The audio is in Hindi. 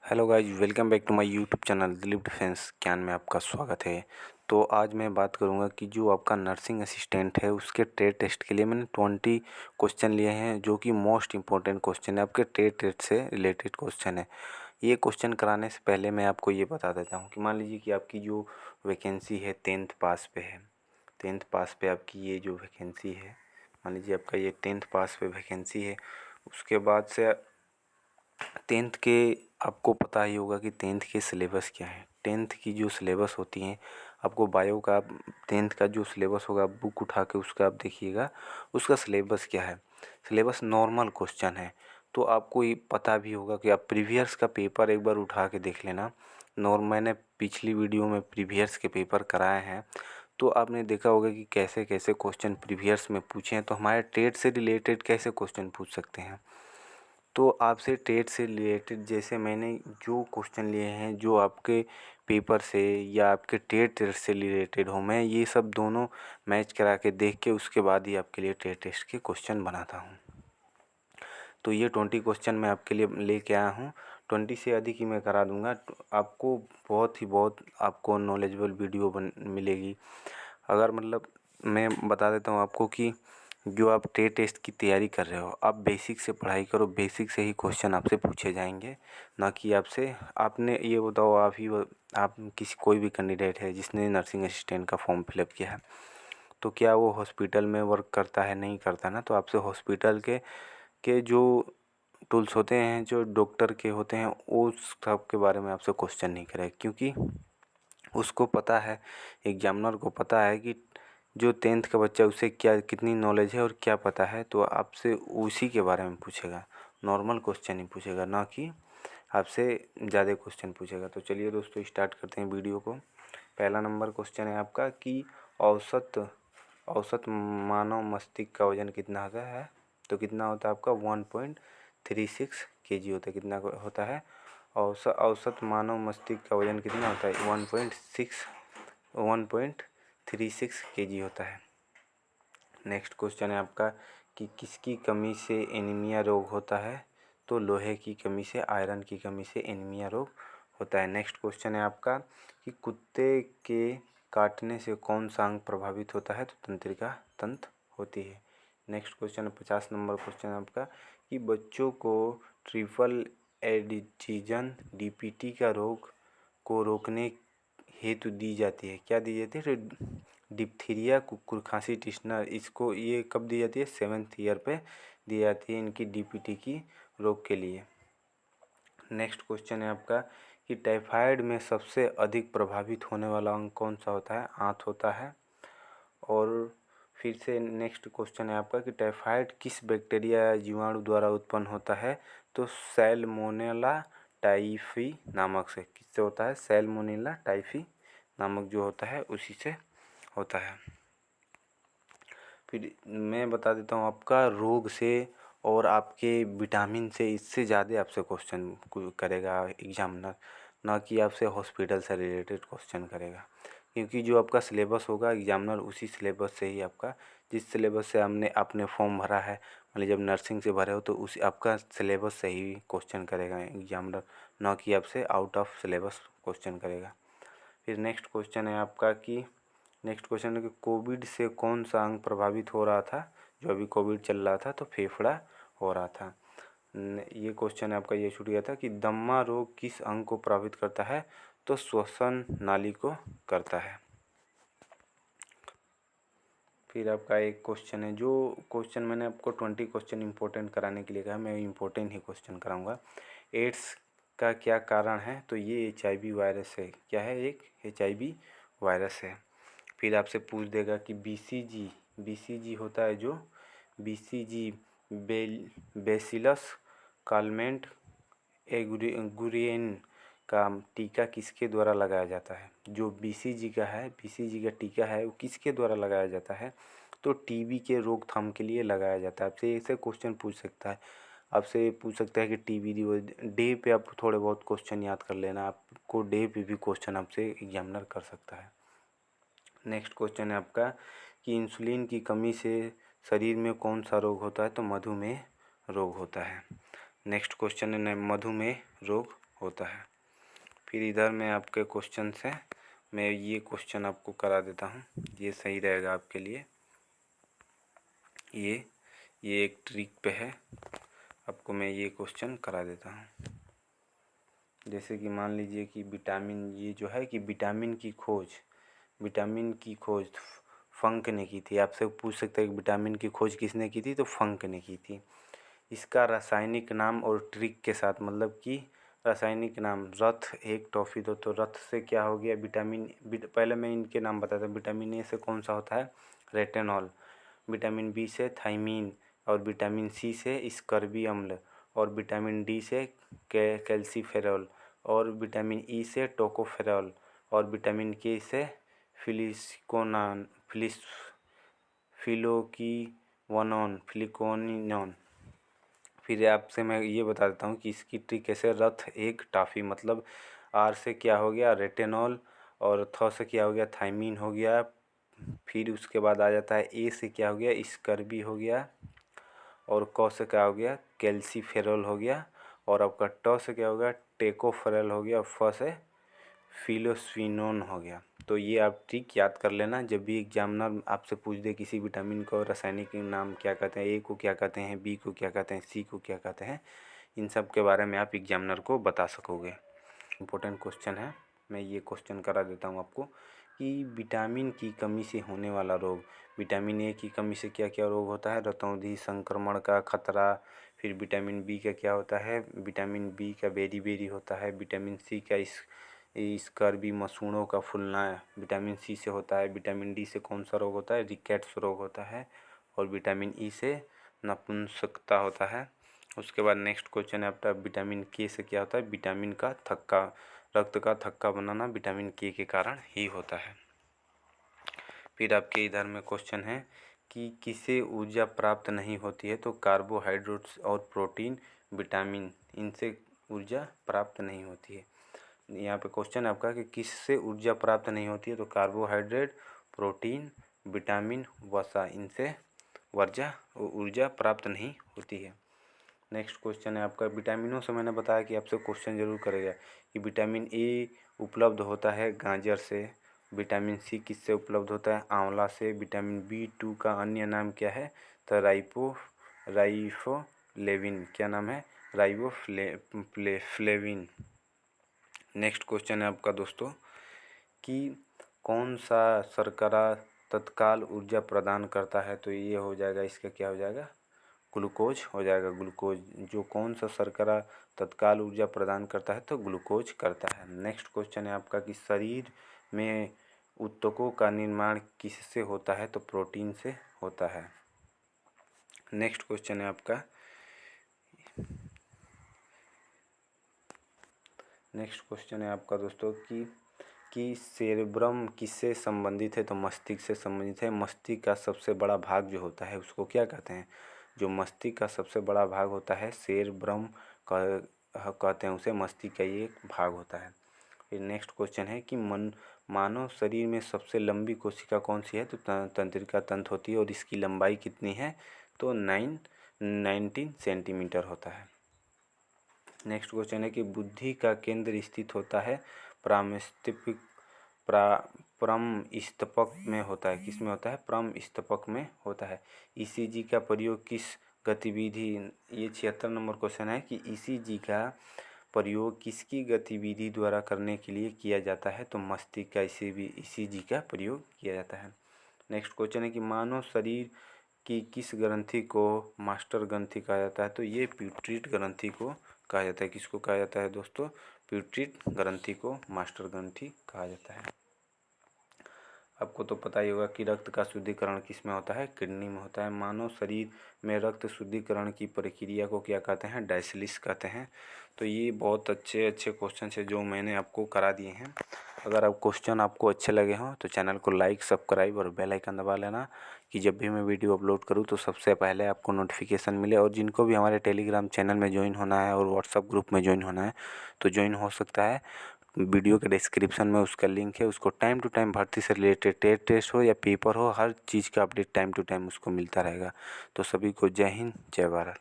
Hello guys, welcome back to my YouTube channel Dilip defence Gyan में आपका स्वागत है। तो आज मैं बात करूंगा कि जो आपका नर्सिंग असिस्टेंट है उसके ट्रेड टेस्ट के लिए मैंने 20 क्वेश्चन लिए हैं, जो कि मोस्ट इंपॉर्टेंट क्वेश्चन है, आपके ट्रेड टेस्ट से रिलेटेड क्वेश्चन है। ये क्वेश्चन कराने से पहले मैं आपको ये बता देता हूँ कि मान लीजिए कि आपकी जो वैकेंसी है 10th पास पे है। 10th पास पे आपकी ये जो वैकेंसी है, मान लीजिए आपका ये 10th पास पे वैकेंसी है। उसके बाद से 10th के आपको पता ही होगा कि 10th के सिलेबस क्या है। 10th की जो सिलेबस होती हैं, आपको बायो का 10th का जो सिलेबस होगा बुक उठा के उसका आप देखिएगा, उसका सिलेबस क्या है। सिलेबस नॉर्मल क्वेश्चन है, तो आपको ये पता भी होगा कि आप प्रीवियस का पेपर एक बार उठा के देख लेना। मैंने पिछली वीडियो में प्रीवियस के पेपर कराए हैं, तो आपने देखा होगा कि कैसे कैसे क्वेश्चन प्रीवियस में पूछे हैं। तो हमारे ट्रेड से रिलेटेड कैसे क्वेश्चन पूछ सकते हैं, तो आपसे ट्रेड से रिलेटेड जैसे मैंने जो क्वेश्चन लिए हैं जो आपके पेपर से या आपके ट्रेड से रिलेटेड हो, मैं ये सब दोनों मैच करा के देख के उसके बाद ही आपके लिए ट्रेड टेस्ट के क्वेश्चन बनाता हूँ। तो ये 20 क्वेश्चन मैं आपके लिए लेके आया हूँ। 20 से अधिक ही मैं करा दूँगा। आपको बहुत आपको नॉलेजेबल वीडियो मिलेगी। अगर मतलब मैं बता देता हूँ आपको कि जो आप ट्रेड टेस्ट की तैयारी कर रहे हो, आप बेसिक से पढ़ाई करो। बेसिक से ही क्वेश्चन आपसे पूछे जाएंगे, ना कि आपसे आपने ये बताओ आप किसी कोई भी कैंडिडेट है जिसने नर्सिंग असिस्टेंट का फॉर्म फिलअप किया है, तो क्या वो हॉस्पिटल में वर्क करता है? नहीं करता ना। तो आपसे हॉस्पिटल के जो टूल्स होते हैं, जो डॉक्टर के होते हैं, उस सब के बारे में आपसे क्वेश्चन नहीं करे, क्योंकि उसको पता है, एग्जामिनर को पता है कि जो 10th का बच्चा उसे क्या कितनी नॉलेज है और क्या पता है। तो आपसे उसी के बारे में पूछेगा, नॉर्मल क्वेश्चन ही पूछेगा, ना कि आपसे ज़्यादा क्वेश्चन पूछेगा। तो चलिए दोस्तों, स्टार्ट करते हैं वीडियो को। पहला नंबर क्वेश्चन है आपका कि औसत औसत मानव मस्तिष्क का वजन कितना होता है? तो कितना होता है आपका 1.36 kg होता है। कितना होता है? औसत मानव मस्तिष्क का वजन कितना होता है? 1.36 kg होता है। नेक्स्ट क्वेश्चन है आपका कि किसकी कमी से एनीमिया रोग होता है? तो लोहे की कमी से, आयरन की कमी से एनीमिया रोग होता है। नेक्स्ट क्वेश्चन है आपका कि कुत्ते के काटने से कौन सा अंग प्रभावित होता है? तो तंत्रिका तंत्र होती है। नेक्स्ट क्वेश्चन है 50 नंबर क्वेश्चन है आपका कि बच्चों को ट्रिपल एडिटिजन डीपीटी का रोग को रोकने हेतु दी जाती है। क्या दी जाती है? डिप्थीरिया, कुकुर खांसी, टिश्नर। इसको ये कब दी जाती है? 7th ईयर पे दी जाती है इनकी डीपीटी की रोग के लिए। नेक्स्ट क्वेश्चन है आपका कि टाइफाइड में सबसे अधिक प्रभावित होने वाला अंग कौन सा होता है? आंत होता है। और फिर से नेक्स्ट क्वेश्चन है आपका कि टाइफाइड किस बैक्टीरिया या जीवाणु द्वारा उत्पन्न होता है? तो सैल्मोनेला टाइफी नामक से। किससे होता है? सैल्मोनेला टाइफी नामक जो होता है उसी से होता है। फिर मैं बता देता हूँ आपका रोग से और आपके विटामिन से, इससे ज़्यादा आपसे क्वेश्चन करेगा एग्जामिनर, ना कि आपसे हॉस्पिटल से रिलेटेड क्वेश्चन करेगा। क्योंकि जो आपका सिलेबस होगा एग्जामिनर उसी सिलेबस से ही आपका, जिस सिलेबस से आपने फॉर्म भरा है, मान लीजिए जब नर्सिंग से भरे हो तो उसी आपका सिलेबस से ही क्वेश्चन करेगा एग्जामिनर, ना कि आपसे आउट ऑफ सिलेबस क्वेश्चन करेगा। फिर नेक्स्ट क्वेश्चन है आपका कि नेक्स्ट क्वेश्चन है कि कोविड से कौन सा अंग प्रभावित हो रहा था? जो अभी कोविड चल रहा था तो फेफड़ा हो रहा था। ये क्वेश्चन आपका ये छूट गया था कि दमा रोग किस अंग को प्रभावित करता है? तो श्वसन नाली को करता है। फिर आपका एक क्वेश्चन है, जो क्वेश्चन मैंने आपको 20 क्वेश्चन इंपॉर्टेंट कराने के लिए कहा, मैं इंपॉर्टेंट ही क्वेश्चन कराऊंगा। एड्स का क्या कारण है? तो ये HIV वायरस है। क्या है? एक HIV वायरस है। फिर आपसे पूछ देगा कि BCG होता है, जो BCG बेसिलस कालमेंट एगुरियन का टीका किसके द्वारा लगाया जाता है? जो BCG का है, BCG का टीका है, वो किसके द्वारा लगाया जाता है? तो TB के रोकथाम के लिए लगाया जाता है। आपसे ऐसे क्वेश्चन पूछ सकता है। आपसे पूछ सकता है कि TB डे पे आप थोड़े बहुत क्वेश्चन याद कर लेना, आपको डे पे भी क्वेश्चन आपसे एग्जामिनर कर सकता है। नेक्स्ट क्वेश्चन है आपका कि इंसुलिन की कमी से शरीर में कौन सा रोग होता है? तो मधुमेह रोग होता है। नेक्स्ट क्वेश्चन है मधुमेह रोग होता है। फिर इधर में आपके क्वेश्चन से मैं ये क्वेश्चन आपको करा देता हूँ, ये सही रहेगा आपके लिए। ये एक ट्रिक पे है, आपको मैं ये क्वेश्चन करा देता हूँ। जैसे कि मान लीजिए कि विटामिन, ये जो है कि विटामिन की खोज फंक ने की थी। आपसे पूछ सकते हैं कि विटामिन की खोज किसने की थी, तो फंक ने की थी। इसका रासायनिक नाम और ट्रिक के साथ, मतलब कि रासायनिक नाम रथ, एक टॉफी दो, तो रथ से क्या हो गया विटामिन, पहले मैं इनके नाम बताता हूँ। विटामिन ए से कौन सा होता है, रेटेनॉल। विटामिन बी से थाइमीन, और विटामिन सी से स्कर्बी अम्ल, और विटामिन डी से कैल्सीफेरॉल, और विटामिन ई से टोकोफेरॉल, और विटामिन के से फिलिकोनिनॉन। फिर आपसे मैं ये बता देता हूँ कि इसकी ट्रिक कैसे। रथ एक टाफ़ी, मतलब आर से क्या हो गया रेटेनॉल, और थ से क्या हो गया थाइमीन हो गया। फिर उसके बाद आ जाता है ए से क्या हो गया स्कर्बी हो गया, और क से क्या हो गया कैल्सीफेरॉल हो गया, और आपका ट से क्या हो गया टेकोफेरॉल हो गया, और फ से फिलोस्विनोन हो गया। तो ये आप ट्रिक याद कर लेना, जब भी एग्जामिनर आपसे पूछ दे किसी विटामिन को रासायनिक नाम क्या कहते हैं, ए को क्या कहते हैं, बी को क्या कहते हैं, सी को क्या कहते हैं, इन सब के बारे में आप एग्जामिनर को बता सकोगे। इम्पोर्टेंट क्वेश्चन है, मैं ये क्वेश्चन करा देता हूँ आपको कि विटामिन की कमी से होने वाला रोग। विटामिन ए की कमी से क्या क्या रोग होता है, रतौंधी, संक्रमण का खतरा। फिर विटामिन बी का क्या होता है, विटामिन बी का बेरी बेरी होता है। विटामिन सी का स्कर्वी, मसूड़ों का फूलना विटामिन सी से होता है। विटामिन डी से कौन सा रोग होता है, रिकेट्स रोग होता है। और विटामिन ई से नपुंसकता होता है। उसके बाद नेक्स्ट क्वेश्चन है आपका विटामिन के से क्या होता है, विटामिन का थक्का, रक्त का थक्का बनाना विटामिन के कारण ही होता है। फिर आपके इधर में क्वेश्चन है कि किससे ऊर्जा प्राप्त नहीं होती है, तो कार्बोहाइड्रेट्स और प्रोटीन, विटामिन, इनसे ऊर्जा प्राप्त नहीं होती है। यहाँ पे क्वेश्चन है आपका कि किससे ऊर्जा प्राप्त नहीं होती है, तो कार्बोहाइड्रेट, प्रोटीन, विटामिन, वसा, इनसे ऊर्जा प्राप्त नहीं होती है। नेक्स्ट क्वेश्चन है आपका विटामिनों से मैंने बताया कि आपसे क्वेश्चन जरूर करेगा कि विटामिन ए उपलब्ध होता है गाजर से। विटामिन सी किससे उपलब्ध होता है, आंवला से। विटामिन बी2 का अन्य नाम क्या है, तो राइबोफ्लेविन, क्या नाम है, राइबोफ्लेविन। नेक्स्ट क्वेश्चन है आपका दोस्तों कि कौन सा शर्करा तत्काल ऊर्जा प्रदान करता है, तो ये हो जाएगा, इसका क्या हो जाएगा, ग्लूकोज हो जाएगा। ग्लूकोज, जो कौन सा शर्करा तत्काल ऊर्जा प्रदान करता है, तो ग्लूकोज करता है। नेक्स्ट क्वेश्चन है आपका कि शरीर में ऊतकों का निर्माण किससे होता है, तो प्रोटीन से होता है। नेक्स्ट क्वेश्चन है आपका, दोस्तों कि सेरेब्रम किससे संबंधित है, तो मस्तिष्क से संबंधित है। मस्तिष्क का सबसे बड़ा भाग जो होता है उसको क्या कहते हैं, जो मस्तिष्क का सबसे बड़ा भाग होता है सेरेब्रम कहते हैं उसे, मस्तिष्क का ये एक भाग होता है। फिर नेक्स्ट क्वेश्चन है कि मानव शरीर में सबसे लंबी कोशिका कौन सी है, तो तंत्रिका तंत्र होती है, और इसकी लंबाई कितनी है, तो 19 सेंटीमीटर होता है। नेक्स्ट क्वेश्चन है कि बुद्धि का केंद्र स्थित होता है प्रमस्तपक में होता है, किस में होता है, प्रमस्तपक में होता है। ईसीजी का प्रयोग किस गतिविधि, ये 76 नंबर क्वेश्चन है कि ईसीजी का प्रयोग किसकी गतिविधि द्वारा करने के लिए किया जाता है, तो मस्तिष्क का ईसीजी का प्रयोग किया जाता है। नेक्स्ट क्वेश्चन है कि मानव शरीर की किस ग्रंथि को मास्टर ग्रंथि कहा जाता है, तो ये प्यूटरी ग्रंथि को कहा जाता है। किसको कहा जाता है दोस्तों, प्यूटरी ग्रंथि को मास्टर ग्रंथि कहा जाता है। आपको तो पता ही होगा कि रक्त का शुद्धिकरण किस में होता है, किडनी में होता है। मानव शरीर में रक्त शुद्धिकरण की प्रक्रिया को क्या कहते हैं, डायलिसिस कहते हैं। तो ये बहुत अच्छे क्वेश्चन है जो मैंने आपको करा दिए हैं। अगर आप क्वेश्चन आपको अच्छे लगे हों तो चैनल को लाइक, सब्सक्राइब और बेल आइकन दबा लेना कि जब भी मैं वीडियो अपलोड करूँ तो सबसे पहले आपको नोटिफिकेशन मिले। और जिनको भी हमारे टेलीग्राम चैनल में ज्वाइन होना है और व्हाट्सअप ग्रुप में ज्वाइन होना है तो ज्वाइन हो सकता है। वीडियो के डिस्क्रिप्शन में उसका लिंक है, उसको टाइम टू टाइम भर्ती से रिलेटेड टेस्ट हो या पेपर हो, हर चीज़ का अपडेट टाइम टू टाइम उसको मिलता रहेगा। तो सभी को जय हिंद, जय भारत।